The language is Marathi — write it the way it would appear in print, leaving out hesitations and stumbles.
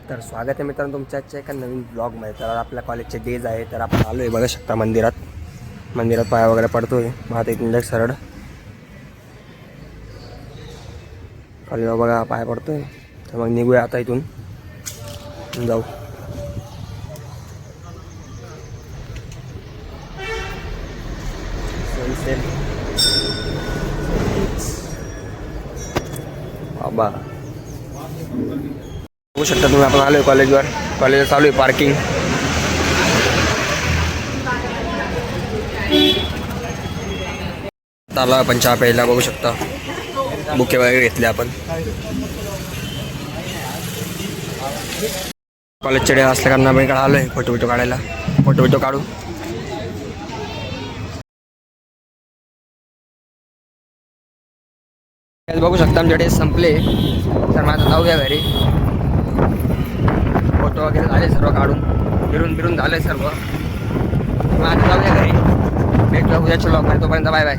तर स्वागत आहे मित्रांनो तुमच्या आजच्या एका नवीन ब्लॉगमध्ये. तर आपल्या कॉलेजचे डेज आहे, तर आपण आलो आहे बघू शकता मंदिरात पाया वगैरे पडतोय. आता इथून सरळ कॉलेजला बघा पाया पडतोय. तर मग निघूया आता इथून जाऊ. बाबा बघू शकता तुम्ही, आपण आलोय कॉलेजला चालू आहे पार्किंग. आलो आपण चहा प्यायला, बघू शकता बुके वगैरे घेतले आपण. कॉलेजचे डे असल्या कारण आपण इकडे आलोय फोटो काढायला. फोटो काढू. बघू शकता आमचे डे संपले, तर माझं जाऊया घरी. फोटो वगैरे झाले सर्व काढून फिरून झाले सर्व. माझं जाऊया घरी. भेटूया उद्याच्या ब्लॉगमध्ये. तोपर्यंत बाय बाय.